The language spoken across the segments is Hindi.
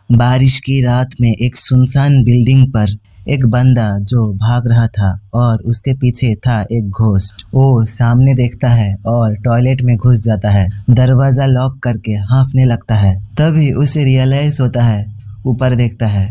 बारिश की रात में एक सुनसान बिल्डिंग पर एक बंदा जो भाग रहा था और उसके पीछे था एक घोस्ट। वो सामने देखता है और टॉयलेट में घुस जाता है, दरवाजा लॉक करके हाँफने लगता है। तभी उसे रियलाइज होता है, ऊपर देखता है,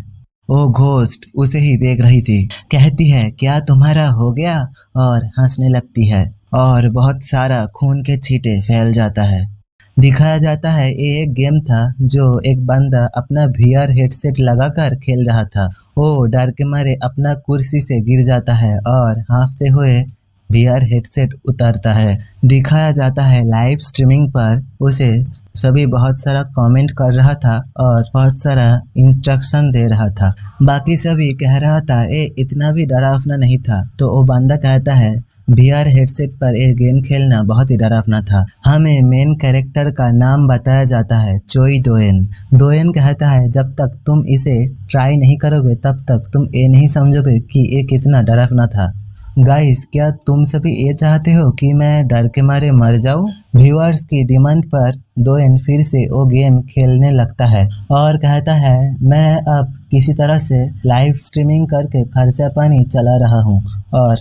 वो घोस्ट उसे ही देख रही थी। कहती है, क्या तुम्हारा हो गया? और हंसने लगती है और बहुत सारा खून के छींटे फैल जाता है। दिखाया जाता है ये एक गेम था जो एक बंदा अपना वीआर हेडसेट लगाकर खेल रहा था। वो डर के मारे अपना कुर्सी से गिर जाता है और हाँफते हुए वीआर हेडसेट उतारता है। दिखाया जाता है लाइव स्ट्रीमिंग पर उसे सभी बहुत सारा कमेंट कर रहा था और बहुत सारा इंस्ट्रक्शन दे रहा था। बाकी सभी कह रहा था ये इतना भी डरावना नहीं था। तो वो बंदा कहता है, वीआर हेडसेट पर एक गेम खेलना बहुत ही डरावना था। हमें मेन कैरेक्टर का नाम बताया जाता है, चोई दोएन। दोएन कहता है, जब तक तुम इसे ट्राई नहीं करोगे तब तक तुम ये नहीं समझोगे कि ये कितना डरावना था। गाइस, क्या तुम सभी ये चाहते हो कि मैं डर के मारे मर जाऊं? व्यूअर्स की डिमांड पर दोएन फिर से वो गेम खेलने लगता है और कहता है, मैं अब किसी तरह से लाइव स्ट्रीमिंग करके खर्चा पानी चला रहा हूँ। और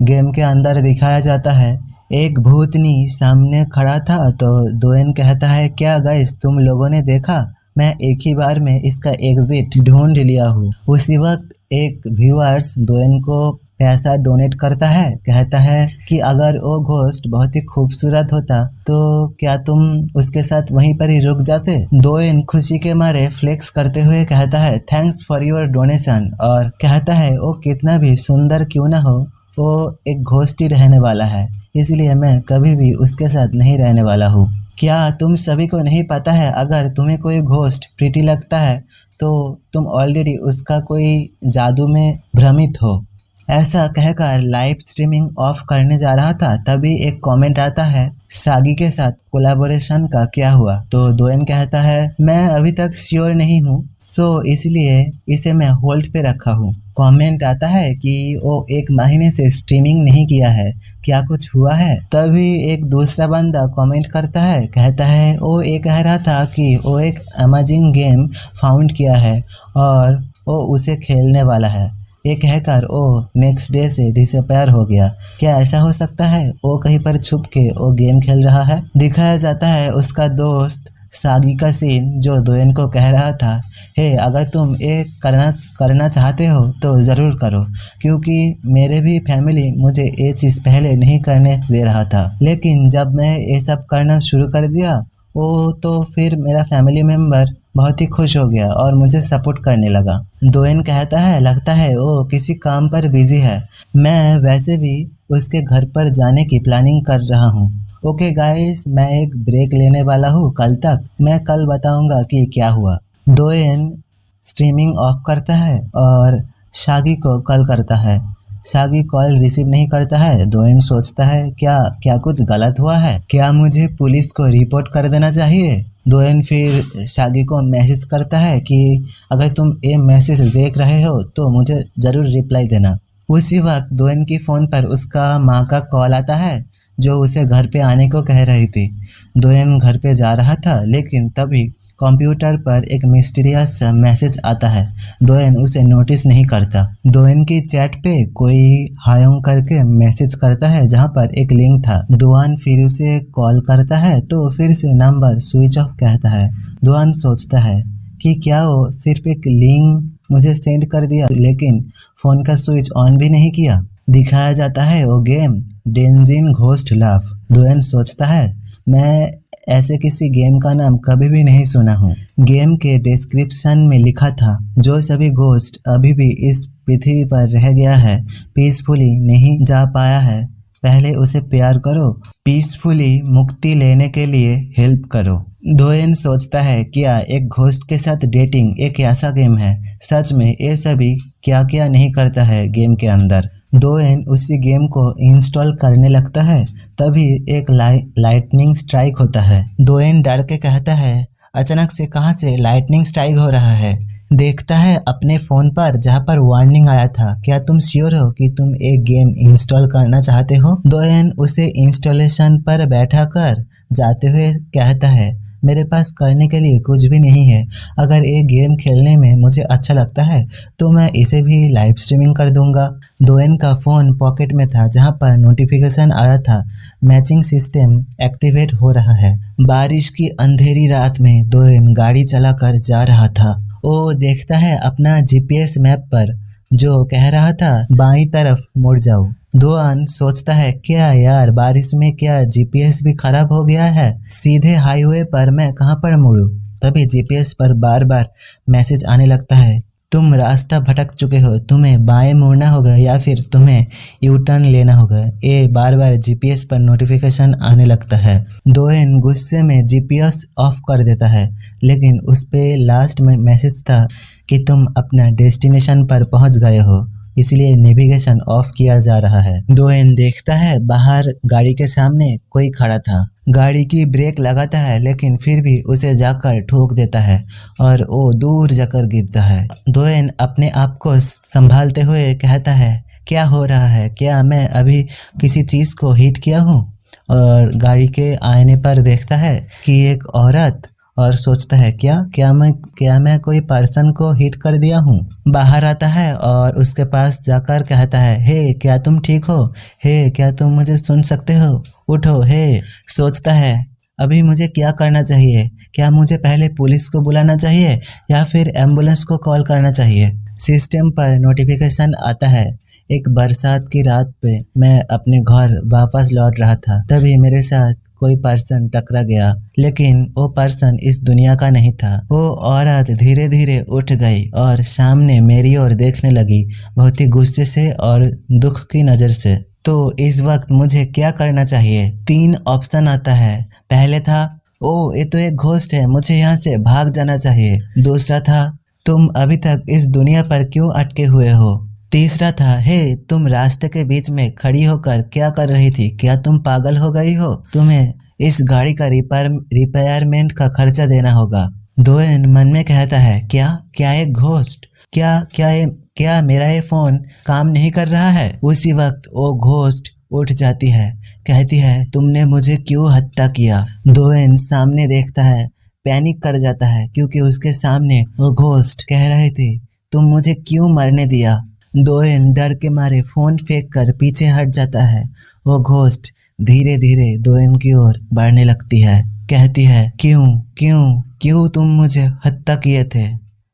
गेम के अंदर दिखाया जाता है एक भूतनी सामने खड़ा था। तो दोएन कहता है, क्या गाइस तुम लोगों ने देखा? मैं एक ही बार में इसका एग्जिट ढूंढ लिया हूँ। उसी वक्त एक व्यूअर्स दोएन को पैसा डोनेट करता है। कहता है कि अगर वो घोस्ट बहुत ही खूबसूरत होता तो क्या तुम उसके साथ वहीं पर ही रुक जाते? दोएन खुशी के मारे फ्लेक्स करते हुए कहता है, थैंक्स फॉर योर डोनेशन। और कहता है वो कितना भी सुंदर क्यों ना हो, वो एक घोस्ट ही रहने वाला है, इसलिए मैं कभी भी उसके साथ नहीं रहने वाला हूँ। क्या तुम सभी को नहीं पता है, अगर तुम्हें कोई घोस्ट प्रीटी लगता है तो तुम ऑलरेडी उसका कोई जादू में भ्रमित हो। ऐसा कहकर लाइव स्ट्रीमिंग ऑफ करने जा रहा था, तभी एक कमेंट आता है, सागी के साथ कोलैबोरेशन का क्या हुआ? तो दोएन कहता है, मैं अभी तक श्योर नहीं हूँ, सो इसलिए इसे मैं होल्ड पे रखा हूँ। कमेंट आता है कि वो 1 महीने से स्ट्रीमिंग नहीं किया है, क्या कुछ हुआ है? तभी एक दूसरा बंदा कमेंट करता है, कहता है वो ये कह रहा था कि वो एक अमेजिंग गेम फाउंड किया है और वो उसे खेलने वाला है। ये कहकर वो नेक्स्ट डे से डिसअपेयर हो गया। क्या ऐसा हो सकता है? वो कहीं पर छुप के वो गेम खेल रहा है। दिखाया जाता है उसका दोस्त सागी का सीन जो दोएन को कह रहा था, हे अगर तुम ये करना चाहते हो तो ज़रूर करो, क्योंकि मेरे भी फैमिली मुझे ये चीज़ पहले नहीं करने दे रहा था, लेकिन जब मैं ये सब करना शुरू कर दिया वो तो फिर मेरा फैमिली मेम्बर बहुत ही खुश हो गया और मुझे सपोर्ट करने लगा। दोएन कहता है, लगता है वो किसी काम पर बिजी है, मैं वैसे भी उसके घर पर जाने की प्लानिंग कर रहा हूँ। ओके गाइस, मैं एक ब्रेक लेने वाला हूँ कल तक, मैं कल बताऊंगा कि क्या हुआ। दोएन स्ट्रीमिंग ऑफ करता है और सागी को कॉल करता है। सागी कॉल रिसीव नहीं करता है। दोएन सोचता है, क्या कुछ गलत हुआ है? क्या मुझे पुलिस को रिपोर्ट कर देना चाहिए? दोएन फिर सागी को मैसेज करता है कि अगर तुम ये मैसेज देख रहे हो तो मुझे ज़रूर रिप्लाई देना। उसी वक्त दोएन की फ़ोन पर उसका माँ का कॉल आता है जो उसे घर पे आने को कह रही थी। दोएन घर पे जा रहा था, लेकिन तभी कंप्यूटर पर एक मिस्टीरियस सा मैसेज आता है। दोएन उसे नोटिस नहीं करता। दोएन की चैट पे कोई हायोंग करके मैसेज करता है जहाँ पर एक लिंक था। दोएन फिर उसे कॉल करता है तो फिर से नंबर स्विच ऑफ कहता है। दोएन सोचता है कि क्या वो सिर्फ एक लिंक मुझे सेंड कर दिया, लेकिन फ़ोन का स्विच ऑन भी नहीं किया। दिखाया जाता है वो गेम डेंजिन घोस्ट लव। दोएन सोचता है, मैं ऐसे किसी गेम का नाम कभी भी नहीं सुना हूँ। गेम के डिस्क्रिप्शन में लिखा था, जो सभी घोस्ट अभी भी इस पृथ्वी पर रह गया है, पीसफुली नहीं जा पाया है, पहले उसे प्यार करो, पीसफुली मुक्ति लेने के लिए हेल्प करो। दोएन सोचता है, क्या एक घोस्ट के साथ डेटिंग एक ऐसा गेम है? सच में ये सभी क्या क्या नहीं करता है गेम के अंदर। दोएन उसी गेम को इंस्टॉल करने लगता है, तभी एक लाइटनिंग स्ट्राइक होता है। दोएन डर के कहता है, अचानक से कहाँ से लाइटनिंग स्ट्राइक हो रहा है? देखता है अपने फ़ोन पर जहाँ पर वार्निंग आया था, क्या तुम श्योर हो कि तुम एक गेम इंस्टॉल करना चाहते हो? दोएन उसे इंस्टॉलेशन पर बैठा कर जाते हुए कहता है, मेरे पास करने के लिए कुछ भी नहीं है। अगर ये गेम खेलने में मुझे अच्छा लगता है तो मैं इसे भी लाइव स्ट्रीमिंग कर दूंगा। दोएन का फ़ोन पॉकेट में था जहां पर नोटिफिकेशन आया था, मैचिंग सिस्टम एक्टिवेट हो रहा है। बारिश की अंधेरी रात में दोएन गाड़ी चलाकर जा रहा था। वो देखता है अपना जीपीएस मैप पर जो कह रहा था बाईं तरफ मुड़ जाओ। दोआन सोचता है क्या यार, बारिश में क्या जीपीएस भी खराब हो गया है? सीधे हाईवे पर मैं कहाँ पर मुड़ूं? तभी जीपीएस पर बार बार मैसेज आने लगता है, तुम रास्ता भटक चुके हो, तुम्हें बाएं मुड़ना होगा या फिर तुम्हें यू टर्न लेना होगा। ये बार बार जीपीएस पर नोटिफिकेशन आने लगता है। दोएन गुस्से में जीपीएस ऑफ कर देता है, लेकिन उस पे लास्ट में मैसेज था कि तुम अपना डेस्टिनेशन पर पहुंच गए हो, इसलिए नेविगेशन ऑफ किया जा रहा है। दोएन देखता है बाहर गाड़ी के सामने कोई खड़ा था। गाड़ी की ब्रेक लगाता है लेकिन फिर भी उसे जाकर ठोक देता है और वो दूर जाकर गिरता है। दोएन अपने आप को संभालते हुए कहता है, क्या हो रहा है? क्या मैं अभी किसी चीज़ को हिट किया हूँ? और गाड़ी के आईने पर देखता है कि एक औरत, और सोचता है क्या मैं कोई पर्सन को हिट कर दिया हूँ? बाहर आता है और उसके पास जाकर कहता है, हे क्या तुम ठीक हो? हे क्या तुम मुझे सुन सकते हो? उठो हे। सोचता है अभी मुझे क्या करना चाहिए? क्या मुझे पहले पुलिस को बुलाना चाहिए या फिर एम्बुलेंस को कॉल करना चाहिए? सिस्टम पर नोटिफिकेशन आता है, एक बरसात की रात पे मैं अपने घर वापस लौट रहा था, तभी मेरे साथ कोई पर्सन टकरा गया, लेकिन वो पर्सन इस दुनिया का नहीं था। वो औरत धीरे धीरे उठ गई और सामने मेरी ओर देखने लगी, बहुत ही गुस्से से और दुख की नज़र से। तो इस वक्त मुझे क्या करना चाहिए? 3 ऑप्शन आता है। पहले था, ओ ये तो एक घोस्ट है, मुझे यहाँ से भाग जाना चाहिए। दूसरा था, तुम अभी तक इस दुनिया पर क्यों अटके हुए हो? तीसरा था, हे तुम रास्ते के बीच में खड़ी होकर क्या कर रही थी? क्या तुम पागल हो गई हो? तुम्हें इस गाड़ी का रिपेयरमेंट का खर्चा देना होगा। दोएन मन में कहता है, क्या एक घोस्ट? क्या मेरा ये फोन काम नहीं कर रहा है? उसी वक्त वो घोस्ट उठ जाती है, कहती है, तुमने मुझे क्यों हत्या किया? दोएन सामने देखता है, पैनिक कर जाता है क्योंकि उसके सामने वो घोस्ट कह रहे थे, तुम मुझे क्यों मरने दिया? दोएन डर के मारे फोन फेंक कर पीछे हट जाता है। वो घोस्ट धीरे धीरे दोएन की ओर बढ़ने लगती है, कहती है, क्यों तुम मुझे हत्या किए थे?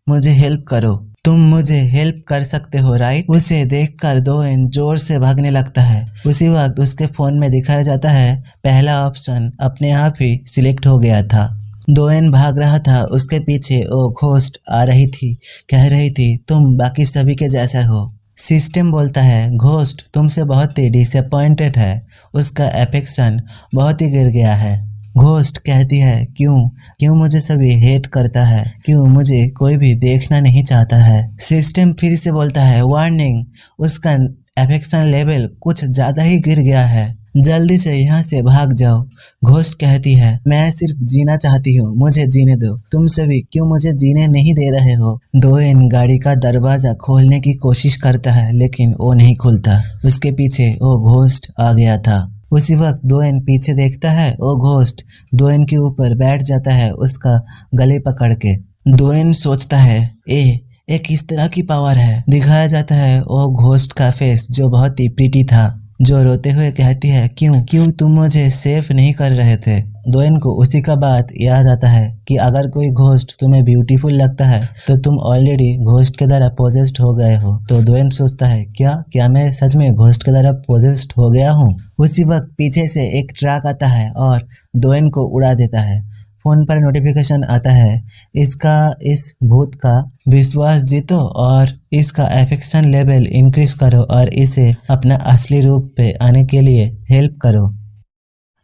मुझे हेल्प करो, तुम मुझे हेल्प कर सकते हो राइट? उसे देखकर दोएन जोर से भागने लगता है। उसी वक्त उसके फोन में दिखाया जाता है, पहला ऑप्शन अपने आप ही सिलेक्ट हो गया था। दोएन भाग रहा था, उसके पीछे वो घोस्ट आ रही थी, कह रही थी, तुम बाकी सभी के जैसा हो। सिस्टम बोलता है, घोस्ट तुमसे बहुत ही डिसअपॉइंटेड है, उसका अफेक्शन बहुत ही गिर गया है। घोस्ट कहती है, क्यों मुझे सभी हेट करता है? क्यों मुझे कोई भी देखना नहीं चाहता है? सिस्टम फिर से बोलता है, वार्निंग, उसका अफेक्शन लेवल कुछ ज़्यादा ही गिर गया है, जल्दी से यहाँ से भाग जाओ। घोस्ट कहती है, मैं सिर्फ जीना चाहती हूँ, मुझे जीने दो, तुम सभी क्यों मुझे जीने नहीं दे रहे हो? दोएन गाड़ी का दरवाजा खोलने की कोशिश करता है लेकिन वो नहीं खुलता, उसके पीछे वो घोस्ट आ गया था। उसी वक्त दोएन पीछे देखता है, वो घोस्ट दोएन के ऊपर बैठ जाता है, उसका गले पकड़ के। दोएन सोचता है, एक किस तरह की पावर है? दिखाया जाता है वो घोस्ट का फेस जो बहुत ही प्रीटी था, जो रोते हुए कहती है, क्यों तुम मुझे सेफ नहीं कर रहे थे? दोएन को उसी का बात याद आता है कि अगर कोई घोस्ट तुम्हें ब्यूटीफुल लगता है तो तुम ऑलरेडी घोस्ट के द्वारा पोजेस्ड हो गए हो। तो दोएन सोचता है, क्या मैं सच में घोस्ट के द्वारा पोजेस्ड हो गया हूँ? उसी वक्त पीछे से एक ट्रक आता है और दोएन को उड़ा देता है। फोन पर नोटिफिकेशन आता है, इस भूत का विश्वास जीतो और इसका अफेक्शन लेवल इंक्रीज करो और इसे अपना असली रूप पे आने के लिए हेल्प करो।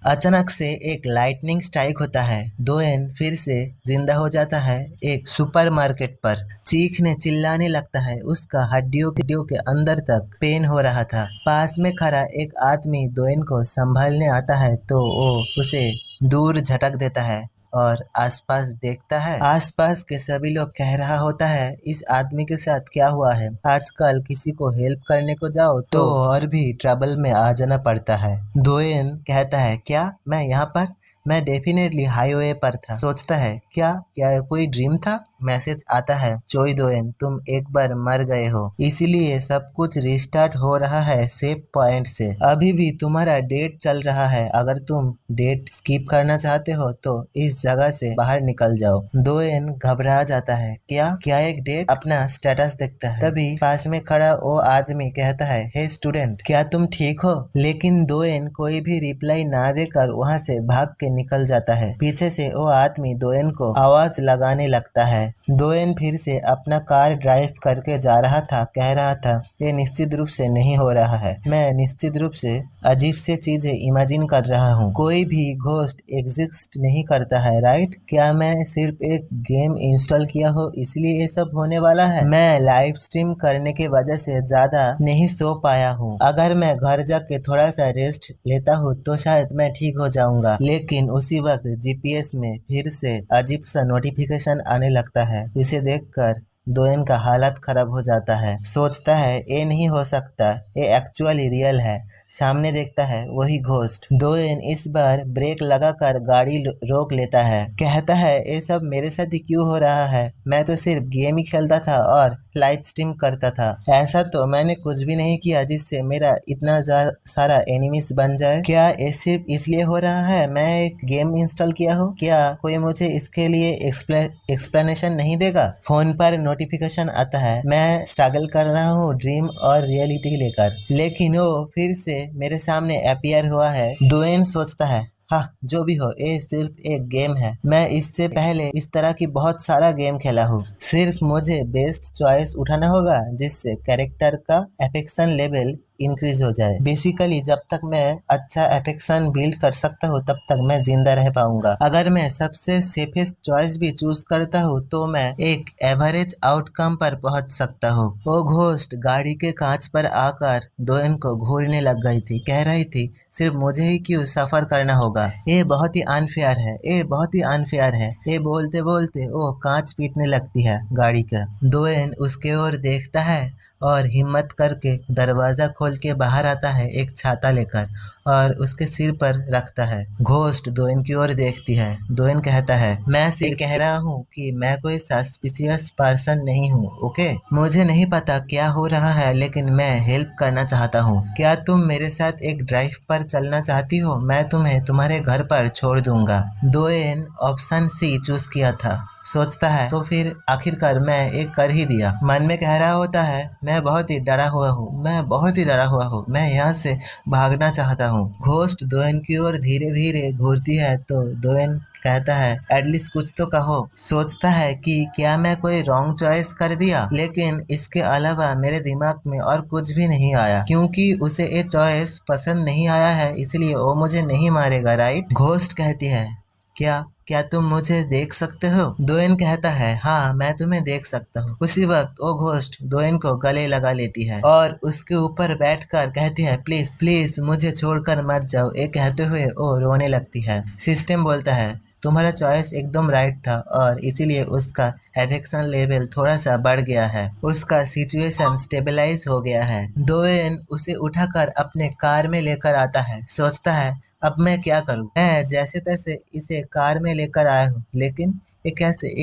अचानक से एक लाइटनिंग स्ट्राइक होता है। दोएन फिर से जिंदा हो जाता है एक सुपरमार्केट पर। चीखने चिल्लाने लगता है, उसका हड्डियों के अंदर तक पेन हो रहा था। पास में खड़ा एक आदमी दोएन को संभालने आता है तो वो उसे दूर झटक देता है और आसपास देखता है। आसपास के सभी लोग कह रहा होता है, इस आदमी के साथ क्या हुआ है? आजकल किसी को हेल्प करने को जाओ तो और भी ट्रबल में आ जाना पड़ता है। दोएन कहता है, क्या मैं यहाँ पर मैं डेफिनेटली हाईवे पर था। सोचता है क्या क्या कोई ड्रीम था। मैसेज आता है, चोई दोएन तुम एक बार मर गए हो, इसीलिए सब कुछ रिस्टार्ट हो रहा है सेव पॉइंट से। अभी भी तुम्हारा डेट चल रहा है, अगर तुम डेट स्किप करना चाहते हो तो इस जगह से बाहर निकल जाओ। दोएन घबरा जाता है, क्या क्या एक डेट। अपना स्टेटस देखता है, तभी पास में खड़ा वो आदमी कहता है, हे स्टूडेंट क्या तुम ठीक हो। लेकिन दोएन कोई भी रिप्लाई ना देकर वहाँ से भाग के निकल जाता है। पीछे से वो आदमी दोएन को आवाज लगाने लगता है। दोएन फिर से अपना कार ड्राइव करके जा रहा था, कह रहा था, ये निश्चित रूप से नहीं हो रहा है, मैं निश्चित रूप से अजीब से चीजें इमेजिन कर रहा हूँ। कोई भी घोस्ट एग्जिस्ट नहीं करता है, राइट। क्या मैं सिर्फ एक गेम इंस्टॉल किया हो इसलिए ये सब होने वाला है। मैं लाइव स्ट्रीम करने की वजह से ज्यादा नहीं सो पाया हूँ। अगर मैं घर जाके थोड़ा सा रेस्ट लेता हूँ तो शायद मैं ठीक हो जाऊंगा। लेकिन उसी वक्त जीपीएस में फिर से अजीब सा नोटिफिकेशन आने लगता है। इसे देखकर दोएन का हालत खराब हो जाता है। सोचता है ये नहीं हो सकता, ये एक्चुअली रियल है। सामने देखता है वही घोस्ट। दोएन इस बार ब्रेक लगाकर गाड़ी रोक लेता है, कहता है ये सब मेरे साथ ही क्यों हो रहा है, मैं तो सिर्फ गेम ही खेलता था और लाइव स्ट्रीम करता था। ऐसा तो मैंने कुछ भी नहीं किया जिससे मेरा इतना सारा एनिमीज बन जाए। क्या ये सिर्फ इसलिए हो रहा है मैं एक गेम इंस्टॉल किया हूँ। क्या कोई मुझे इसके लिए एक्सप्लेनेशन नहीं देगा। फोन पर नोटिफिकेशन आता है, मैं स्ट्रगल कर रहा हूँ ड्रीम और रियलिटी लेकर, लेकिन वो फिर से मेरे सामने अपीयर हुआ है। दोएन सोचता है, हाँ जो भी हो ये सिर्फ एक गेम है, मैं इससे पहले इस तरह की बहुत सारा गेम खेला हूँ। सिर्फ मुझे बेस्ट चॉइस उठाना होगा जिससे कैरेक्टर का अफेक्शन लेवल इंक्रीज हो जाए। बेसिकली जब तक मैं अच्छा अफेक्शन बिल्ड कर सकता हूँ तब तक मैं जिंदा रह पाऊंगा। अगर मैं सबसे सेफेस्ट चॉइस भी चूज करता हूँ तो मैं एक एवरेज आउटकम पर पहुंच सकता हूँ। वो घोस्ट गाड़ी के कांच पर आकर दोएन को घूरने लग गई थी, कह रही थी सिर्फ मुझे ही क्यों सफर करना होगा, ये बहुत ही अनफेयर है, ये बहुत ही अनफेयर है। ये बोलते बोलते वो कांच पीटने लगती है गाड़ी का। दोएन उसके ओर देखता है और हिम्मत करके दरवाजा खोल के बाहर आता है एक छाता लेकर और उसके सिर पर रखता है। घोस्ट दोएन की ओर देखती है। दोएन कहता है, मैं सिर्फ कह रहा हूँ कि मैं कोई सस्पिशियस पर्सन नहीं हूँ, ओके। मुझे नहीं पता क्या हो रहा है लेकिन मैं हेल्प करना चाहता हूँ। क्या तुम मेरे साथ एक ड्राइव पर चलना चाहती हो, मैं तुम्हें तुम्हारे घर पर छोड़ दूंगा। दोएन ऑप्शन सी चूज किया था। सोचता है तो फिर आखिरकार मैं एक कर ही दिया। मन में कह रहा होता है, मैं बहुत ही डरा हुआ हूँ, मैं बहुत ही डरा हुआ हूँ, मैं यहाँ से भागना चाहता हूँ। घोस्ट दोएन की ओर धीरे धीरे घूरती है तो दोएन कहता है, एटलीस्ट कुछ तो कहो। सोचता है कि क्या मैं कोई रॉन्ग चॉइस कर दिया, लेकिन इसके अलावा मेरे दिमाग में और कुछ भी नहीं आया। क्योंकि उसे ये चॉइस पसंद नहीं आया है इसलिए वो मुझे नहीं मारेगा, राइट। घोस्ट कहती है, क्या क्या तुम मुझे देख सकते हो। दोएन कहता है, हाँ मैं तुम्हें देख सकता हूँ। उसी वक्त वो घोस्ट दोएन को गले लगा लेती है और उसके ऊपर बैठकर कहती है, प्लीज प्लीज मुझे छोड़कर मत जाओ। ये कहते हुए वो रोने लगती है। सिस्टम बोलता है, तुम्हारा चॉइस एकदम राइट था और इसीलिए उसका एफेक्शन लेवल थोड़ा सा बढ़ गया है, उसका सिचुएशन स्टेबलाइज हो गया है। दोएन उसे उठाकर अपने कार में लेकर आता है। सोचता है, अब मैं क्या करूं। मैं जैसे तैसे इसे कार में लेकर आया हूँ, लेकिन ये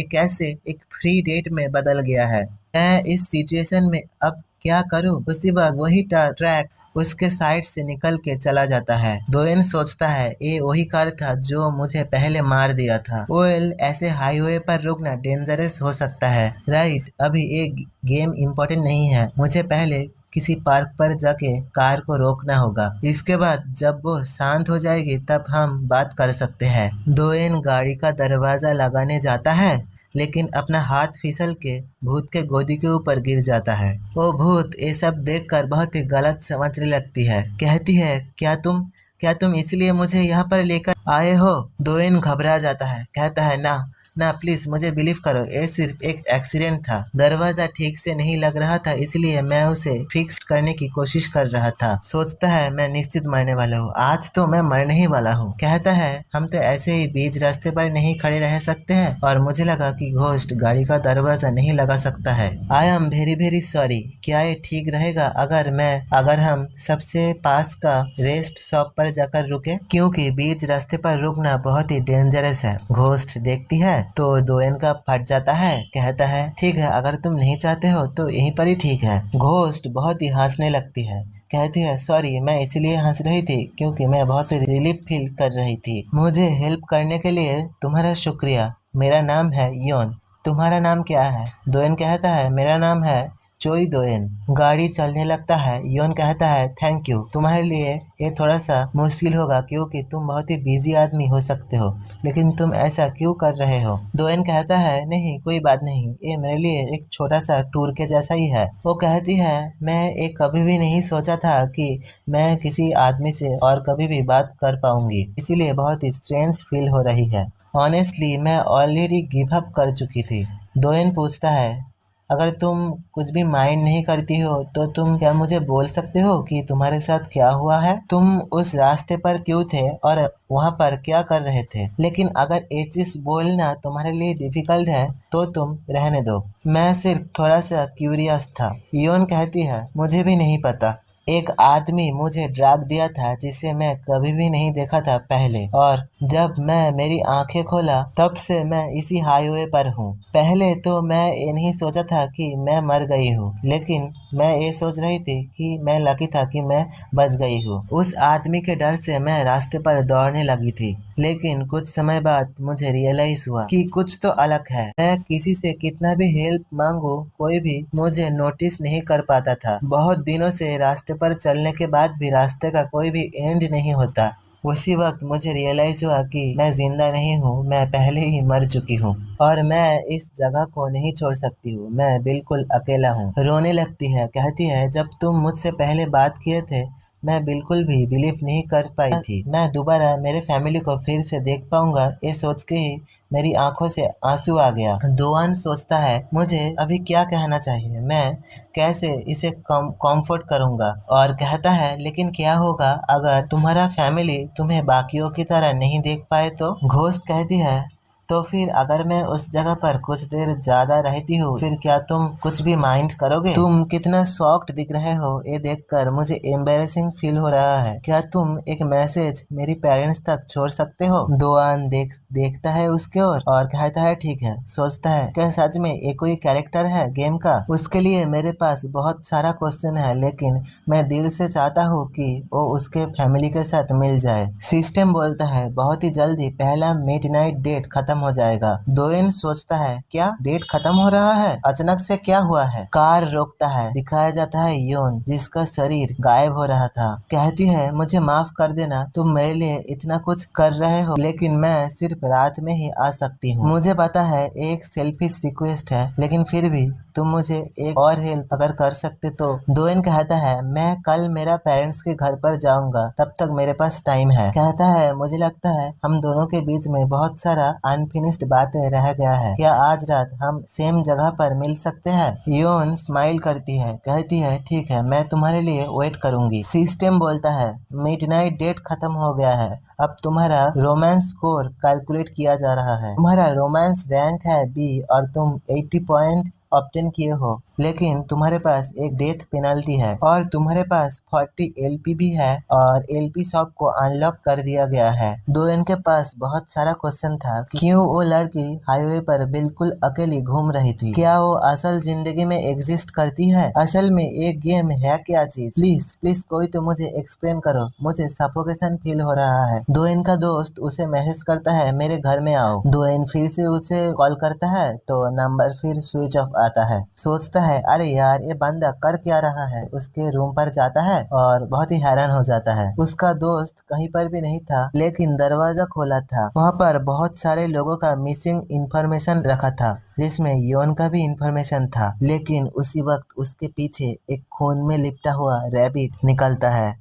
कैसे एक फ्री डेट में बदल गया है। मैं इस सिचुएशन में अब क्या करूं। उसी वक्त वही ट्रैक उसके साइड से निकल के चला जाता है। दोएन सोचता है, ये वही कार था जो मुझे पहले मार दिया था। वेल, ऐसे हाईवे पर रुकना डेंजरस हो सकता है, राइट। अभी एक गेम इम्पोर्टेंट नहीं है, मुझे पहले किसी पार्क पर जाके कार को रोकना होगा। इसके बाद जब वो शांत हो जाएगी तब हम बात कर सकते हैं। दोएन गाड़ी का दरवाजा लगाने जाता है लेकिन अपना हाथ फिसल के भूत के गोदी के ऊपर गिर जाता है। वो भूत ये सब देखकर बहुत ही गलत समझने लगती है। कहती है, क्या तुम इसलिए मुझे यहाँ पर लेकर आए हो। दोएन घबरा जाता है, कहता है, ना ना प्लीज मुझे बिलीव करो, ये सिर्फ एक एक्सीडेंट था। दरवाजा ठीक से नहीं लग रहा था, इसलिए मैं उसे फिक्स करने की कोशिश कर रहा था। सोचता है मैं निश्चित मरने वाला हूँ, आज तो मैं मरने ही वाला हूँ। कहता है हम तो ऐसे ही बीच रास्ते पर नहीं खड़े रह सकते हैं, और मुझे लगा कि घोस्ट गाड़ी का दरवाजा नहीं लगा सकता है। I am very very sorry. क्या ये ठीक रहेगा अगर हम सबसे पास का रेस्ट शॉप पर जाकर रुके, क्योंकि बीच रास्ते पर रुकना बहुत ही डेंजरस है। घोस्ट देखती है तो दोयन का फट जाता है। कहता है ठीक है, अगर तुम नहीं चाहते हो तो यहीं पर ही ठीक है। घोस्ट बहुत ही हंसने लगती है। कहती है सॉरी, मैं इसलिए हंस रही थी क्योंकि मैं बहुत रिलीफ फील कर रही थी। मुझे हेल्प करने के लिए तुम्हारा शुक्रिया। मेरा नाम है योन, तुम्हारा नाम क्या है? दोयन कहता है मेरा नाम है चोई दोयन। गाड़ी चलने लगता है। योन कहता है थैंक यू, तुम्हारे लिए ये थोड़ा सा मुश्किल होगा क्योंकि तुम बहुत ही बिजी आदमी हो सकते हो, लेकिन तुम ऐसा क्यों कर रहे हो? दोयन कहता है नहीं कोई बात नहीं, ये मेरे लिए एक छोटा सा टूर के जैसा ही है। वो कहती है मैं एक कभी भी नहीं सोचा था कि मैं किसी आदमी से और कभी भी बात कर पाऊंगी, इसीलिए बहुत ही स्ट्रेंज फील हो रही है। ऑनेस्टली मैं ऑलरेडी गिव अप कर चुकी थी। दोयन पूछता है अगर तुम कुछ भी माइंड नहीं करती हो तो तुम क्या मुझे बोल सकते हो कि तुम्हारे साथ क्या हुआ है? तुम उस रास्ते पर क्यों थे और वहाँ पर क्या कर रहे थे? लेकिन अगर ये चीज बोलना तुम्हारे लिए डिफिकल्ट है तो तुम रहने दो, मैं सिर्फ थोड़ा सा क्यूरियस था। योन कहती है मुझे भी नहीं पता, एक आदमी मुझे ड्रग दिया था जिसे मैं कभी भी नहीं देखा था पहले, और जब मैं मेरी आंखें खोला तब से मैं इसी हाईवे पर हूँ। पहले तो मैं ये नहीं सोचा था कि मैं मर गई हूँ, लेकिन मैं ये सोच रही थी कि मैं लकी था कि मैं बच गई हूँ। उस आदमी के डर से मैं रास्ते पर दौड़ने लगी थी, लेकिन कुछ समय बाद मुझे रियलाइज हुआ कि कुछ तो अलग है। मैं किसी से कितना भी हेल्प मांगू कोई भी मुझे नोटिस नहीं कर पाता था। बहुत दिनों से रास्ते पर चलने के बाद भी रास्ते का कोई भी एंड नहीं होता। उसी वक्त मुझे रियलाइज हुआ कि मैं जिंदा नहीं हूँ, मैं पहले ही मर चुकी हूँ और मैं इस जगह को नहीं छोड़ सकती हूँ। मैं बिल्कुल अकेला हूँ। रोने लगती है। कहती है जब तुम मुझसे पहले बात किए थे मैं बिल्कुल भी बिलीव नहीं कर पाई थी। मैं दोबारा मेरे फैमिली को फिर से देख पाऊंगा, ये सोच के ही मेरी आंखों से आंसू आ गया। दोआन सोचता है मुझे अभी क्या कहना चाहिए, मैं कैसे इसे कॉम्फर्ट करूंगा, और कहता है लेकिन क्या होगा अगर तुम्हारा फैमिली तुम्हें बाकियों की तरह नहीं देख पाए तो? घोस्ट कहती है तो फिर अगर मैं उस जगह पर कुछ देर ज्यादा रहती हूँ फिर क्या तुम कुछ भी माइंड करोगे? तुम कितना शॉक्ड दिख रहे हो, ये देखकर मुझे एम्बेरसिंग फील हो रहा है। क्या तुम एक मैसेज मेरी पेरेंट्स तक छोड़ सकते हो? दोआन देखता है उसके और कहता है ठीक है। सोचता है क्या सच में ये कोई कैरेक्टर है गेम का? उसके लिए मेरे पास बहुत सारा क्वेश्चन है, लेकिन मैं दिल से चाहता हूँ कि वो उसके फैमिली के साथ मिल जाए। सिस्टम बोलता है बहुत ही जल्दी पहला मिडनाइट डेट खत्म हो जाएगा। दोयन सोचता है क्या डेट खत्म हो रहा है? अचानक से क्या हुआ है? कार रोकता है। दिखाया जाता है योन जिसका शरीर गायब हो रहा था। कहती है मुझे माफ कर देना, तुम मेरे लिए इतना कुछ कर रहे हो, लेकिन मैं सिर्फ रात में ही आ सकती हूँ। मुझे पता है एक सेल्फिश रिक्वेस्ट है, लेकिन फिर भी तुम मुझे एक और हेल्प अगर कर सकते तो? दोयन कहता है मैं कल मेरा पेरेंट्स के घर पर जाऊंगा, तब तक मेरे पास टाइम है। कहता है मुझे लगता है हम दोनों के बीच में बहुत सारा अनफिनिश्ड बातें रह गया है, क्या आज रात हम सेम जगह पर मिल सकते हैं? योन स्माइल करती है। कहती है ठीक है, मैं तुम्हारे लिए वेट करूंगी। सिस्टम बोलता है मिडनाइट डेट खत्म हो गया है, अब तुम्हारा रोमांस स्कोर कैलकुलेट किया जा रहा है। तुम्हारा रोमांस रैंक है बी और तुम 80 पॉइंट ऑब्टेन किए हो, लेकिन तुम्हारे पास एक डेथ पेनल्टी है और तुम्हारे पास 40 एलपी भी है और एलपी शॉप को अनलॉक कर दिया गया है। दोयन के पास बहुत सारा क्वेश्चन था कि क्यों वो लड़की हाईवे पर बिल्कुल अकेली घूम रही थी, क्या वो असल जिंदगी में एग्जिस्ट करती है, असल में एक गेम है क्या चीज? प्लीज प्लीज कोई तो मुझे एक्सप्लेन करो, मुझे सफोकेशन फील हो रहा है। दोयन का दोस्त उसे मैसेज करता है मेरे घर में आओ। दोयन फिर से उसे कॉल करता है तो नंबर फिर स्विच ऑफ आता है। सोचता है अरे यार ये बंदा कर क्या रहा है। उसके रूम पर जाता है और बहुत ही हैरान हो जाता है। उसका दोस्त कहीं पर भी नहीं था, लेकिन दरवाजा खोला था। वहाँ पर बहुत सारे लोगों का मिसिंग इंफॉर्मेशन रखा था, जिसमें योन का भी इंफॉर्मेशन था, लेकिन उसी वक्त उसके पीछे एक खून में लिपटा हुआ रैबिट निकलता है।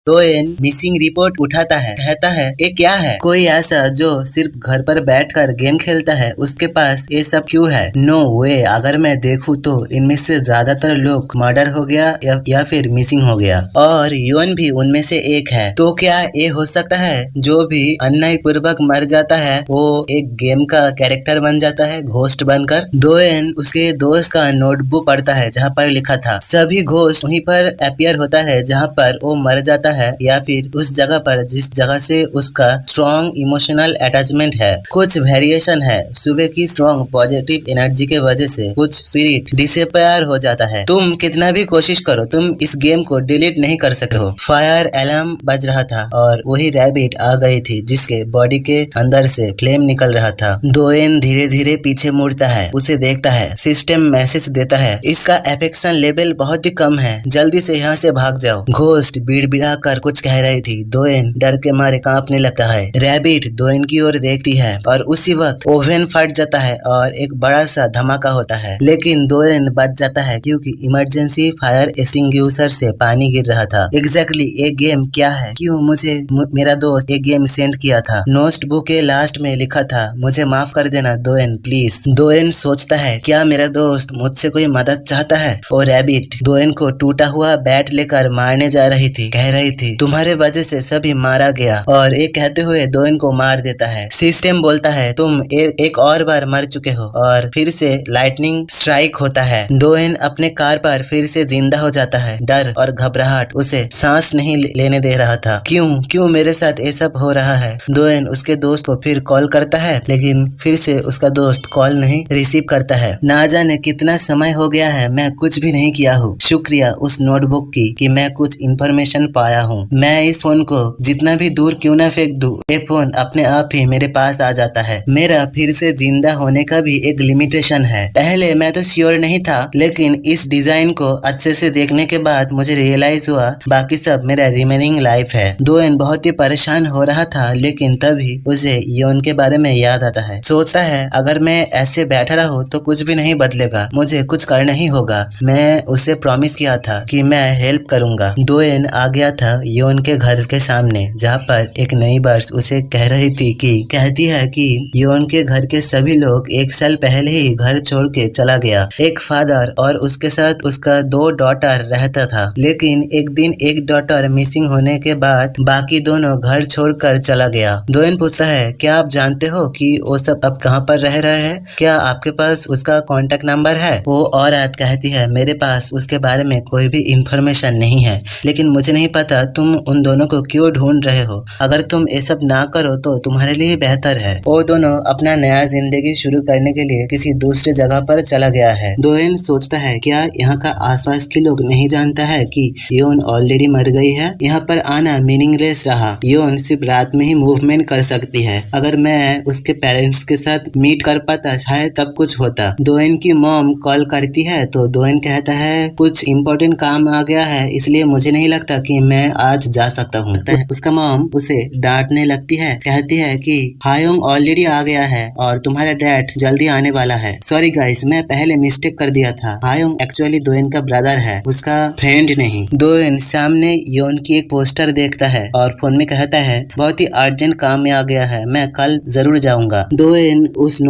दोएन मिसिंग रिपोर्ट उठाता है, कहता है ये क्या है? कोई ऐसा जो सिर्फ घर पर बैठकर गेम खेलता है, उसके पास ये सब क्यों है? नो वे, अगर मैं देखूं तो इनमें से ज्यादातर लोग मर्डर हो गया या फिर मिसिंग हो गया और युन भी उनमें से एक है। तो क्या ये हो सकता है जो भी अन्याय पूर्वक मर जाता है वो एक गेम का कैरेक्टर बन जाता है, घोस्ट बनकर? दोएन उसके दोस्त का नोटबुक पढ़ता है जहाँ पर लिखा था सभी घोस्ट वहीं पर अपीयर होता है जहाँ पर वो मर जाता है या फिर उस जगह पर जिस जगह से उसका स्ट्रॉन्ग इमोशनल अटैचमेंट है। कुछ वेरिएशन है, सुबह की स्ट्रॉन्ग पॉजिटिव एनर्जी के वजह से कुछ स्पिरिट डिसअपियर हो जाता है। तुम कितना भी कोशिश करो तुम इस गेम को डिलीट नहीं कर सकते हो। फायर अलार्म बज रहा था और वही रैबिट आ गई थी जिसके बॉडी के अंदर से फ्लेम निकल रहा था। दोएन धीरे धीरे पीछे मुड़ता है, उसे देखता है। सिस्टम मैसेज देता है इसका एफेक्शन लेवल बहुत ही कम है, जल्दी से यहाँ से भाग जाओ। घोस्ट बिड़बिड़ा कर कुछ कह रही थी। दोएन डर के मारे कांपने लगता है। रैबिट दोएन की ओर देखती है और उसी वक्त ओवन फट जाता है और एक बड़ा सा धमाका होता है, लेकिन दोएन बच जाता है क्योंकि इमरजेंसी फायर एक्सटिंग्विशर से पानी गिर रहा था। एग्जैक्टली ये गेम क्या है? क्यों मुझे मेरा दोस्त एक गेम सेंड किया था? नोटबुक के लास्ट में लिखा था मुझे माफ कर देना दोएन प्लीज। दोएन सोचता है क्या मेरा दोस्त मुझसे कोई मदद चाहता है? और रैबिट दोएन को टूटा हुआ बैट लेकर मारने जा रही थी, कह रही थी तुम्हारे वजह से सभी मारा गया, और एक कहते हुए दोएन को मार देता है। सिस्टम बोलता है तुम एक और बार मर चुके हो और फिर से लाइटनिंग स्ट्राइक होता है। दोएन अपने कार पर फिर से जिंदा हो जाता है। डर और घबराहट उसे सांस नहीं लेने दे रहा था। क्यों मेरे साथ ये सब हो रहा है? दोएन उसके दोस्त को फिर कॉल करता है लेकिन फिर से उसका दोस्त कॉल नहीं रिसीव करता है। ना जाने कितना समय हो गया है मैं कुछ भी नहीं किया हूँ। शुक्रिया उस नोटबुक की कि मैं कुछ इंफॉर्मेशन पाया हूँ। मैं इस फोन को जितना भी दूर क्यों ना फेंक दूं, ये फोन अपने आप ही मेरे पास आ जाता है। मेरा फिर से जिंदा होने का भी एक लिमिटेशन है। पहले मैं तो श्योर नहीं था लेकिन इस डिजाइन को अच्छे से देखने के बाद मुझे रियलाइज हुआ बाकी सब मेरा रिमेनिंग लाइफ है। दोएन बहुत ही परेशान हो रहा था लेकिन तभी उसे योन के बारे में याद आता है। सोचता है अगर मैं ऐसे बैठा रहूं तो कुछ भी नहीं बदलेगा, मुझे कुछ करना ही होगा। मैं उसे प्रॉमिस किया था कि मैं हेल्प करूंगा। दोएन आ गया था योन के घर के सामने जहाँ पर एक नई बर्स उसे कह रही थी कहती है कि योन के घर के सभी लोग एक साल पहले ही घर छोड़ के चला गया। एक फादर और उसके साथ उसका 2 डॉटर रहता था, लेकिन एक दिन एक डॉटर मिसिंग होने के बाद बाकी दोनों घर छोड़कर चला गया। दोएन पूछता है क्या आप जानते हो कि वो सब अब कहाँ पर रह रहे हैं? क्या आपके पास उसका कॉन्टेक्ट नंबर है? वो औरत कहती है मेरे पास उसके बारे में कोई भी इंफॉर्मेशन नहीं है, लेकिन मुझे नहीं पता तुम उन दोनों को क्यों ढूंढ रहे हो। अगर तुम ये सब ना करो तो तुम्हारे लिए बेहतर है। वो दोनों अपना नया जिंदगी शुरू करने के लिए किसी दूसरे जगह पर चला गया है। दोएन सोचता है क्या यहाँ का आसपास के लोग नहीं जानता है कि योन ऑलरेडी मर गई है? यहाँ पर आना मीनिंगलेस रहा। योन सिर्फ रात में ही मूवमेंट कर सकती है। अगर मैं उसके पेरेंट्स के साथ मीट कर पाता शायद तब कुछ होता। दोएन की मॉम कॉल करती है तो दोएन कहता है कुछ इम्पोर्टेंट काम आ गया है इसलिए मुझे नहीं लगता कि मैं आज जा सकता हूँ। उसका मॉम उसे डांटने लगती है, कहती है कि हायोंग ऑलरेडी आ गया है और तुम्हारा डैड जल्दी आने वाला है। सॉरी गाइस, मैं पहले मिस्टेक कर दिया था। हायोंग एक्चुअली दोएन का ब्रदर है, उसका फ्रेंड नहीं। दोएन सामने योन की एक पोस्टर देखता है और फोन में कहता है बहुत ही अर्जेंट काम में आ गया है, मैं कल जरूर जाऊंगा। दोएन उस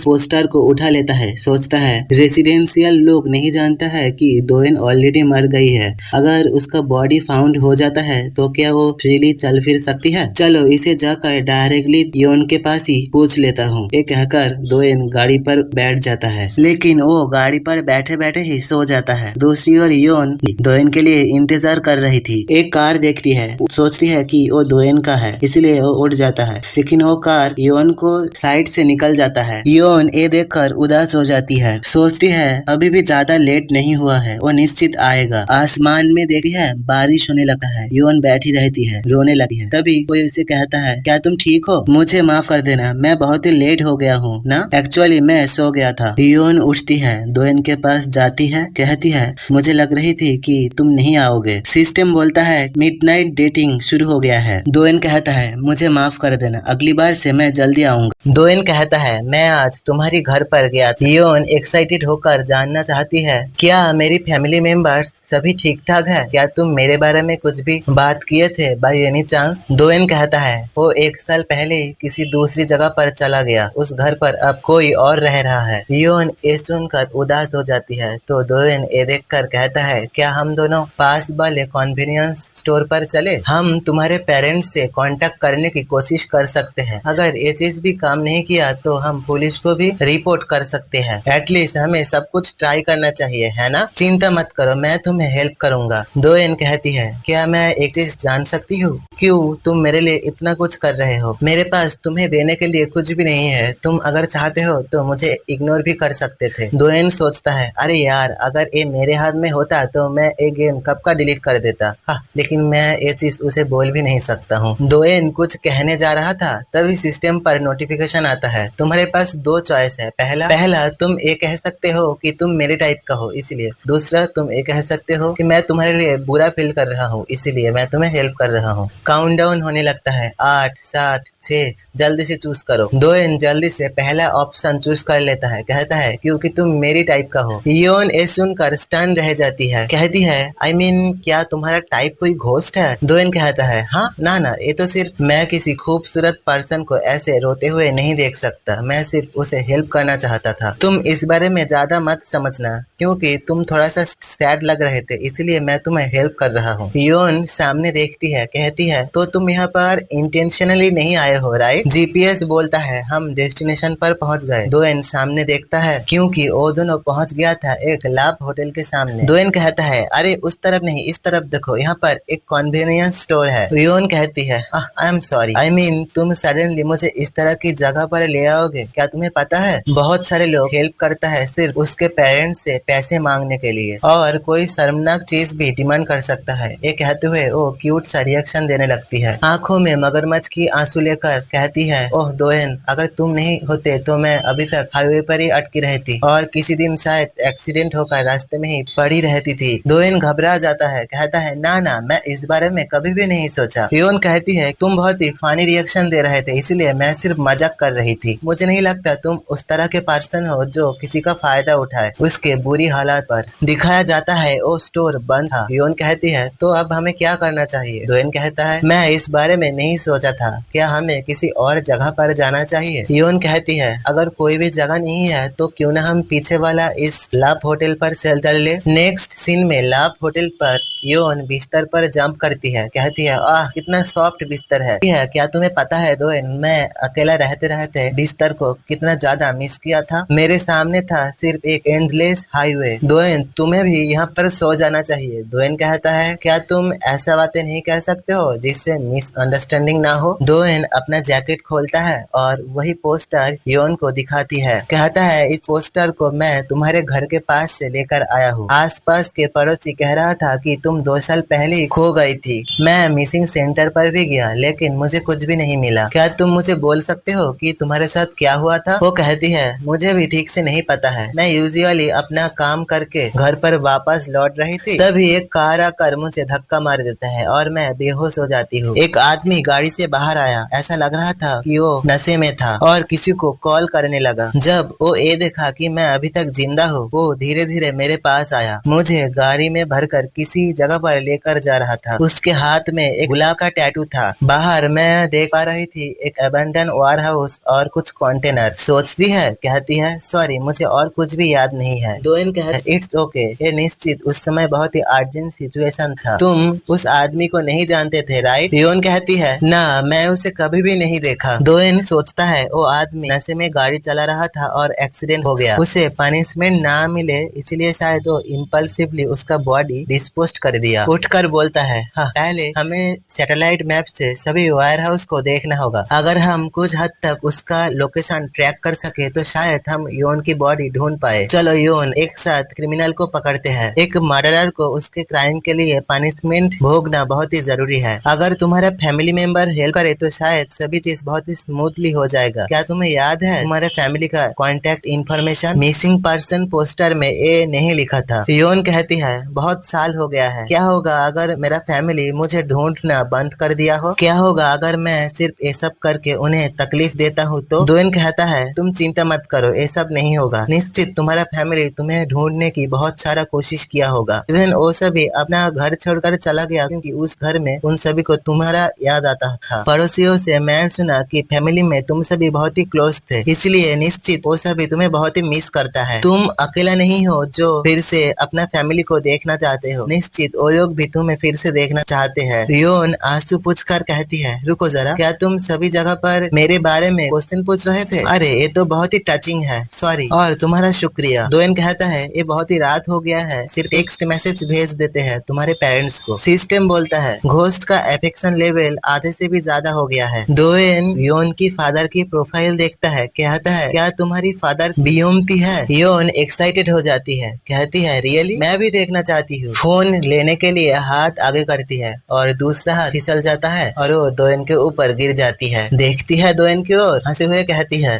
पोस्टर को उठा लेता है। सोचता है रेसिडेंशियल लोग नहीं जानता है कि दोएन ऑलरेडी मर गई है। अगर उसका बॉडी फाउंड हो जाता है तो क्या वो फ्रीली चल फिर सकती है? चलो इसे जाकर डायरेक्टली योन के पास ही पूछ लेता हूँ। ये कहकर दोएन गाड़ी पर बैठ जाता है, लेकिन वो गाड़ी पर बैठे बैठे ही सो जाता है। दूसरी ओर योन दोएन के लिए इंतजार कर रही थी। एक कार देखती है, सोचती है कि वो दोएन का है इसलिए वो उठ जाता है, लेकिन वो कार योन को साइड से निकल जाता है। योन ये देखकर उदास हो जाती है, सोचती है अभी भी ज्यादा लेट नहीं हुआ है, वो निश्चित आएगा। आसमान में देखती है बारिश होने लगता है। योन बैठी रहती है, रोने लगती है। तभी कोई उसे कहता है क्या तुम ठीक हो? मुझे माफ कर देना, मैं बहुत ही लेट हो गया हूँ ना, एक्चुअली मैं सो गया था। योन उठती है, दोएन के पास जाती है, कहती है मुझे लग रही थी कि तुम नहीं आओगे। सिस्टम बोलता है मिडनाइट डेटिंग शुरू हो गया है। दोएन कहता है मुझे माफ कर देना, अगली बार से मैं जल्दी आऊंगा। दोएन कहता है मैं आज तुम्हारी घर पर गया था। योन एक्साइटेड होकर जानना चाहती है क्या मेरी फैमिली मेंबर्स सभी ठीक ठाक है? क्या तुम मेरे बारे में कुछ भी बात किए थे बाय एनी चांस? दोएन कहता है वो 1 साल पहले किसी दूसरी जगह पर चला गया, उस घर पर अब कोई और रह रहा है। योन ये सुनकर उदास हो जाती है तो दोएन ये देखकर कहता है क्या हम दोनों पास वाले कन्वीनियंस स्टोर पर चले? हम तुम्हारे पेरेंट्स से कांटेक्ट करने की कोशिश कर सकते हैं। अगर ये चीज भी काम नहीं किया तो हम पुलिस को भी रिपोर्ट कर सकते हैं। एटलीस्ट हमें सब कुछ ट्राई करना चाहिए, है ना? चिंता मत करो, मैं तुम्हें हेल्प करूंगा। दोएन कहती है क्या मैं एक चीज जान सकती हूँ, क्यों तुम मेरे लिए इतना कुछ कर रहे हो? मेरे पास तुम्हें देने के लिए कुछ भी नहीं है, तुम अगर चाहते हो तो मुझे इग्नोर भी कर सकते थे। दोएन सोचता है अरे यार, अगर ये मेरे हाथ में होता तो मैं ये गेम कब का डिलीट कर देता। हाँ, लेकिन मैं ये चीज उसे बोल भी नहीं सकता हूँ। दोएन कुछ कहने जा रहा था तभी सिस्टम पर नोटिफिकेशन आता है। तुम्हारे पास 2 चॉइस है। पहला तुम ये कह सकते हो कि तुम मेरे टाइप का हो इसलिए। दूसरा तुम ये कह सकते हो कि मैं तुम्हारे लिए बुरा फील कर रहा हूँ इसलिए मैं तुम्हें हेल्प कर रहा हूँ। काउंटडाउन होने लगता है 8, 7, 6, जल्दी से चूज करो। दोएन जल्दी से पहला ऑप्शन चूज कर लेता है, कहता है क्योंकि तुम मेरी टाइप का हो। योन ये सुनकर स्टन रह जाती है, कहती है आई मीन क्या तुम्हारा टाइप कोई घोस्ट है? दोएन कहता है हाँ ना, ये तो सिर्फ मैं किसी खूबसूरत पर्सन को ऐसे रोते हुए नहीं देख सकता, मैं सिर्फ उसे हेल्प करना चाहता था। तुम इस बारे में ज्यादा मत समझना, क्योंकि तुम थोड़ा सा सैड लग रहे थे इसलिए मैं तुम्हें हेल्प कर रहा हूँ। योन सामने देखती है, कहती है तो तुम यहाँ पर इंटेंशनली नहीं आए हो राइट? जीपीएस बोलता है हम डेस्टिनेशन पर पहुंच गए। दोएन सामने देखता है क्योंकि वो दोनों पहुंच गया था एक लाभ होटल के सामने। दोएन कहता है अरे उस तरफ नहीं, इस तरफ देखो, यहाँ पर एक कन्वीनियंस स्टोर है। योन कहती है I am sorry, I mean तुम सडनली मुझे इस तरह की जगह पर ले आओगे? क्या तुम्हें पता है बहुत सारे लोग हेल्प करता है सिर्फ उसके पेरेंट्स से पैसे मांगने के लिए, और कोई शर्मनाक चीज भी डिमांड कर सकता है। ये कहते हुए वो क्यूट सा रिएक्शन देने लगती है, आंखों में मगरमच्छ की आंसू लेकर कहती है ओह दोएन, अगर तुम नहीं होते तो मैं अभी तक हाईवे पर ही अटकी रहती और किसी दिन शायद एक्सीडेंट होकर रास्ते में ही पड़ी रहती थी। दोएन घबरा जाता है, कहता है ना, मैं इस बारे में कभी भी नहीं सोचा। योन कहती है तुम बहुत ही फनी रिएक्शन दे रहे थे इसलिए मैं सिर्फ मजाक कर रही थी, मुझे नहीं लगता तुम उस तरह के पर्सन हो जो किसी का फायदा उठाए। उसके बुरी हालात पर दिखाया जाता है वो स्टोर बंद था। योन कहती है तो अब हमें क्या करना चाहिए? दोएन कहता है मैं इस बारे में नहीं सोचा था, क्या हमें किसी और जगह पर जाना चाहिए? योन कहती है अगर कोई भी जगह नहीं है तो क्यों ना हम पीछे वाला इस लाभ होटल पर शेल्टर ले। नेक्स्ट सीन में लाभ होटल पर योन बिस्तर पर जंप करती है, कहती है आह कितना सॉफ्ट बिस्तर है। क्या तुम्हें पता है दोएन, मैं अकेला रहते रहते बिस्तर को कितना ज्यादा मिस किया था। मेरे सामने था सिर्फ एक एंडलेस हाईवे। दोएन तुम्हें भी यहाँ पर सो जाना चाहिए। दोएन कहता है क्या तुम ऐसा बातें नहीं कह सकते हो जिससे मिसअंडरस्टैंडिंग ना हो। दोएन अपना जैकेट खोलता है और वही पोस्टर योन को दिखाती है, कहता है इस पोस्टर को मैं तुम्हारे घर के पास से लेकर आया हूँ। आसपास के पड़ोसी कह रहा था कि तुम 2 साल पहले ही खो गई थी। मैं मिसिंग सेंटर पर भी गया लेकिन मुझे कुछ भी नहीं मिला। क्या तुम मुझे बोल सकते हो कि तुम्हारे साथ क्या हुआ था? वो कहती है मुझे भी ठीक से नहीं पता है, मैं यूजुअली अपना काम करके घर पर वापस लौट रही थी, तभी एक कार आकर मुझे धक्का मार देता है और मैं बेहोश हो जाती हूँ। एक आदमी गाड़ी से बाहर आया, ऐसा लग रहा था कि वो नशे में था और किसी को कॉल करने लगा। जब वो ये देखा कि मैं अभी तक जिंदा हूँ, वो धीरे धीरे मेरे पास आया, मुझे गाड़ी में भरकर किसी जगह पर लेकर जा रहा था। उसके हाथ में एक गुलाब का टैटू था। बाहर मैं देख पा रही थी एक अबैंडन वेयर हाउस और कुछ कंटेनर। सोचती है, कहती है सॉरी मुझे और कुछ भी याद नहीं है। दोएन कहती इट्स ओके, ये निश्चित उस समय बहुत ही अर्जेंट सिचुएशन था। तुम उस आदमी को नहीं जानते थे राइट? योन कहती है ना, मैं उसे कभी भी नहीं देखा। दोएन सोचता है वो आदमी नशे में गाड़ी चला रहा था और एक्सीडेंट हो गया, उसे पनिशमेंट ना मिले इसलिए शायद वो इम्पल्सिवली उसका बॉडी डिस्पोज कर दिया। उठकर बोलता है हाँ, पहले हमें सैटेलाइट मैप से सभी वेयर हाउस को देखना होगा। अगर हम कुछ हद तक उसका लोकेशन ट्रैक कर सके तो शायद हम योन की बॉडी ढूंढ पाए। चलो योन एक साथ क्रिमिनल को पकड़ते हैं। एक मर्डरर को उसके क्राइम के लिए पनिशमेंट भोगना बहुत ही जरूरी है। अगर तुम्हारा फैमिली मेंबर हेल्प करे तो शायद सभी चीज बहुत ही स्मूथली हो जाएगा। क्या तुम्हें याद है तुम्हारे फैमिली का contact information missing person poster में ये नहीं लिखा था। योन कहती है बहुत साल हो गया है, क्या होगा अगर मेरा फैमिली मुझे ढूंढना बंद कर दिया हो? क्या होगा अगर मैं सिर्फ ये सब करके उन्हें तकलीफ देता हूँ तो? दोयन कहता है तुम चिंता मत करो, ये सब नहीं होगा। निश्चित तुम्हारा फैमिली तुम्हें ढूंढने की बहुत सारा कोशिश किया होगा। इवन वो सभी अपना घर छोड़कर चला गया क्योंकि उस घर में उन सभी को तुम्हारा याद आता था। पड़ोसियों से मैं सुना कि फैमिली में तुम सभी बहुत ही क्लोज थे, इसलिए निश्चित वो सभी तुम्हें बहुत ही मिस करता है। तुम अकेला नहीं हो जो फिर से अपना फैमिली को देखना चाहते हो। निश्चित वो लोग भी तुम्हें फिर से देखना चाहते हैं। योन आंसू पूछकर कहती है रुको जरा, क्या तुम सभी जगह पर मेरे बारे में क्वेश्चन पूछ रहे थे? अरे ये तो बहुत ही टचिंग है, सॉरी और तुम्हारा शुक्रिया। दोयन कहता है ये बहुत ही रात हो गया है, सिर्फ टेक्स्ट मैसेज भेज देते हैं तुम्हारे पेरेंट्स को। सिस्टम बोलता है घोस्ट का एफेक्शन लेवल आधे से भी ज्यादा हो गया है। दोयन योन की फादर की प्रोफाइल देखता है, कहता है क्या तुम्हारी फादर बियोमती है? योन एक्साइटेड हो जाती है, कहती है रियली, मैं भी देखना चाहती हूँ। फोन लेने के लिए हाथ आगे करती है और दूसरा हाथ फिसल जाता है और वो दोयन के ऊपर गिर जाती है। देखती है दोयन की ओर, हंसे हुए कहती है